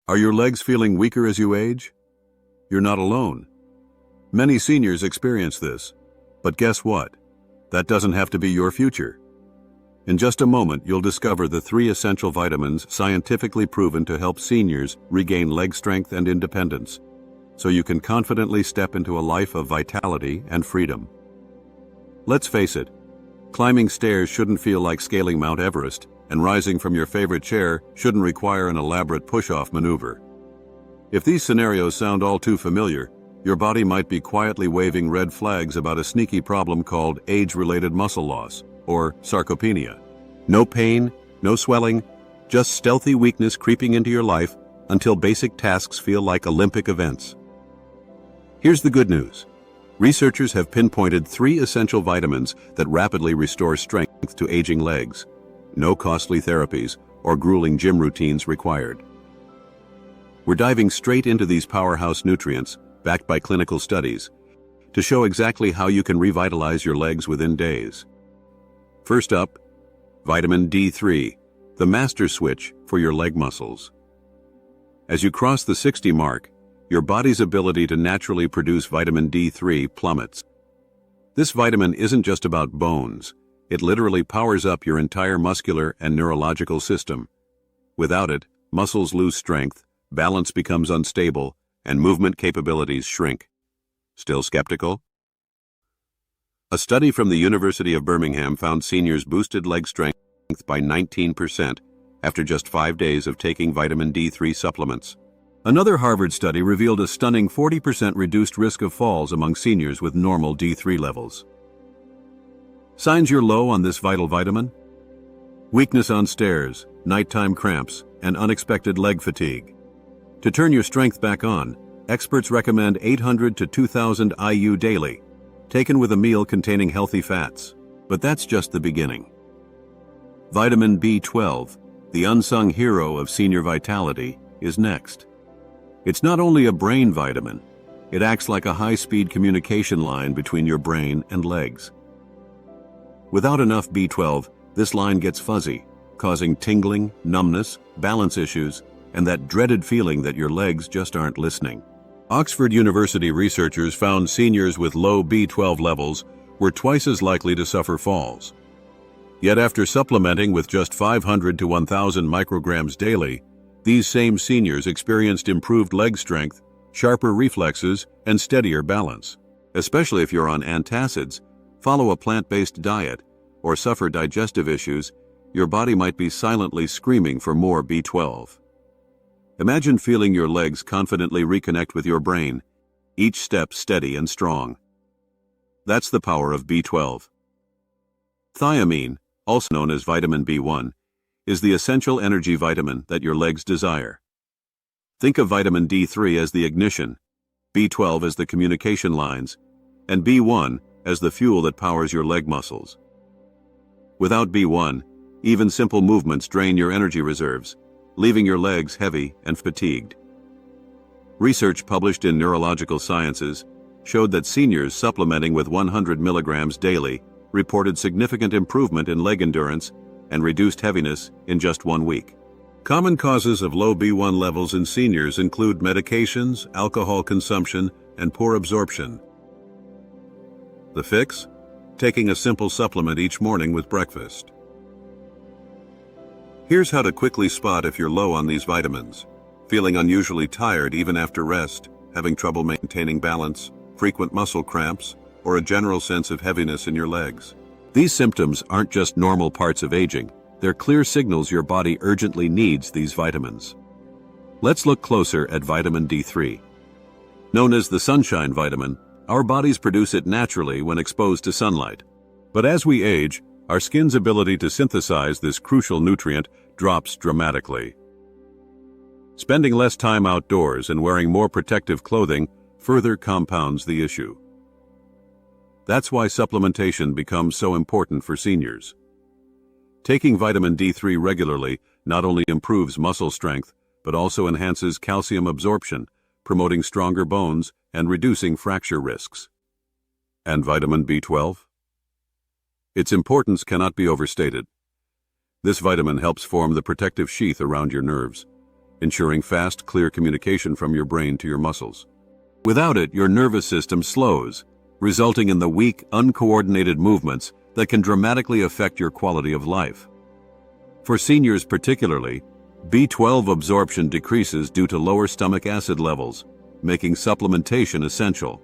Are your legs feeling weaker as you age? You're not alone. Many seniors experience this. But guess what? That doesn't have to be your future. In just a moment, you'll discover the 3 essential vitamins scientifically proven to help seniors regain leg strength and independence, so you can confidently step into a life of vitality and freedom. Let's face it, climbing stairs shouldn't feel like scaling Mount Everest, and rising from your favorite chair shouldn't require an elaborate push-off maneuver. If these scenarios sound all too familiar, your body might be quietly waving red flags about a sneaky problem called age-related muscle loss, or sarcopenia. No pain, no swelling, just stealthy weakness creeping into your life until basic tasks feel like Olympic events. Here's the good news. Researchers have pinpointed 3 essential vitamins that rapidly restore strength to aging legs. No costly therapies or grueling gym routines required. We're diving straight into these powerhouse nutrients, backed by clinical studies, to show exactly how you can revitalize your legs within days. First up, vitamin D3, the master switch for your leg muscles. As you cross the 60 mark, your body's ability to naturally produce vitamin D3 plummets. This vitamin isn't just about bones. It literally powers up your entire muscular and neurological system. Without it, muscles lose strength, balance becomes unstable, and movement capabilities shrink. Still skeptical? A study from the University of Birmingham found seniors boosted leg strength by 19% after just 5 days of taking vitamin D3 supplements. Another Harvard study revealed a stunning 40% reduced risk of falls among seniors with normal D3 levels. Signs you're low on this vital vitamin? Weakness on stairs, nighttime cramps, and unexpected leg fatigue. To turn your strength back on, experts recommend 800 to 2000 IU daily, taken with a meal containing healthy fats. But that's just the beginning. Vitamin B12, the unsung hero of senior vitality, is next. It's not only a brain vitamin, it acts like a high-speed communication line between your brain and legs. Without enough B12, this line gets fuzzy, causing tingling, numbness, balance issues, and that dreaded feeling that your legs just aren't listening. Oxford University researchers found seniors with low B12 levels were twice as likely to suffer falls. Yet after supplementing with just 500 to 1,000 micrograms daily, these same seniors experienced improved leg strength, sharper reflexes, and steadier balance. Especially if you're on antacids, follow a plant-based diet, or suffer digestive issues, your body might be silently screaming for more B12. Imagine feeling your legs confidently reconnect with your brain, each step steady and strong. That's the power of B12. Thiamine, also known as vitamin B1, is the essential energy vitamin that your legs desire. Think of vitamin D3 as the ignition, B12 as the communication lines, and B1 as the fuel that powers your leg muscles. Without B1, even simple movements drain your energy reserves, leaving your legs heavy and fatigued. Research published in Neurological Sciences showed that seniors supplementing with 100 milligrams daily reported significant improvement in leg endurance and reduced heaviness in just 1 week. Common causes of low B1 levels in seniors include medications, alcohol consumption, and poor absorption. The fix? Taking a simple supplement each morning with breakfast. Here's how to quickly spot if you're low on these vitamins. Feeling unusually tired even after rest, having trouble maintaining balance, frequent muscle cramps, or a general sense of heaviness in your legs. These symptoms aren't just normal parts of aging, they're clear signals your body urgently needs these vitamins. Let's look closer at vitamin D3. Known as the sunshine vitamin, our bodies produce it naturally when exposed to sunlight. But as we age, our skin's ability to synthesize this crucial nutrient drops dramatically. Spending less time outdoors and wearing more protective clothing further compounds the issue. That's why supplementation becomes so important for seniors. Taking vitamin D3 regularly not only improves muscle strength, but also enhances calcium absorption, promoting stronger bones and reducing fracture risks. And vitamin B12? Its importance cannot be overstated. This vitamin helps form the protective sheath around your nerves, ensuring fast, clear communication from your brain to your muscles. Without it, your nervous system slows, resulting in the weak, uncoordinated movements that can dramatically affect your quality of life. For seniors particularly, B12 absorption decreases due to lower stomach acid levels, making supplementation essential.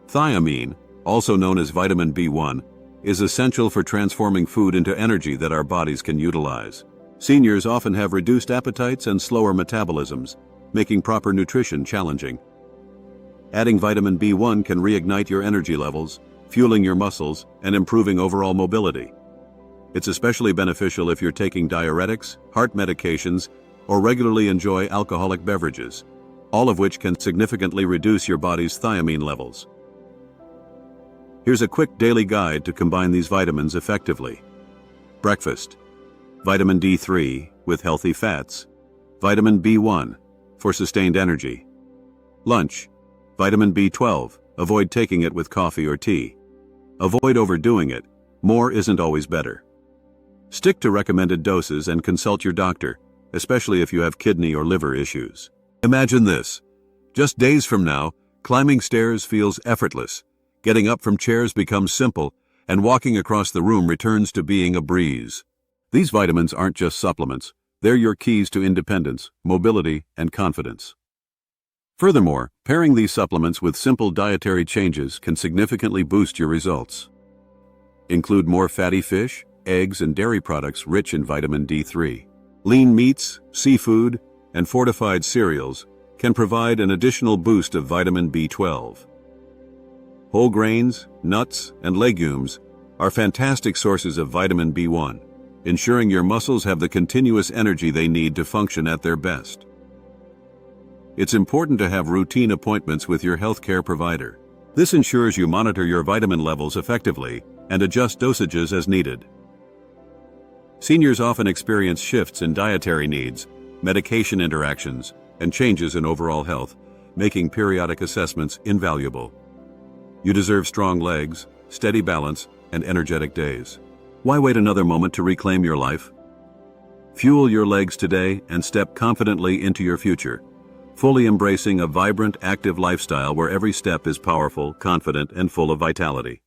Thiamine, also known as vitamin B1, is essential for transforming food into energy that our bodies can utilize. Seniors often have reduced appetites and slower metabolisms, making proper nutrition challenging. Adding vitamin B1 can reignite your energy levels, fueling your muscles, and improving overall mobility. It's especially beneficial if you're taking diuretics, heart medications, or regularly enjoy alcoholic beverages, all of which can significantly reduce your body's thiamine levels. Here's a quick daily guide to combine these vitamins effectively. Breakfast: vitamin D3 with healthy fats, vitamin B1 for sustained energy. Lunch: vitamin B12, avoid taking it with coffee or tea. Avoid overdoing it, more isn't always better. Stick to recommended doses and consult your doctor, especially if you have kidney or liver issues. Imagine this: just days from now, climbing stairs feels effortless, getting up from chairs becomes simple, and walking across the room returns to being a breeze. These vitamins aren't just supplements, they're your keys to independence, mobility, and confidence. Furthermore, pairing these supplements with simple dietary changes can significantly boost your results. Include more fatty fish, eggs, and dairy products rich in vitamin D3. Lean meats, seafood, and fortified cereals can provide an additional boost of vitamin B12. Whole grains, nuts, and legumes are fantastic sources of vitamin B1, ensuring your muscles have the continuous energy they need to function at their best. It's important to have routine appointments with your healthcare provider. This ensures you monitor your vitamin levels effectively and adjust dosages as needed. Seniors often experience shifts in dietary needs, medication interactions, and changes in overall health, making periodic assessments invaluable. You deserve strong legs, steady balance, and energetic days. Why wait another moment to reclaim your life? Fuel your legs today and step confidently into your future, fully embracing a vibrant, active lifestyle where every step is powerful, confident, and full of vitality.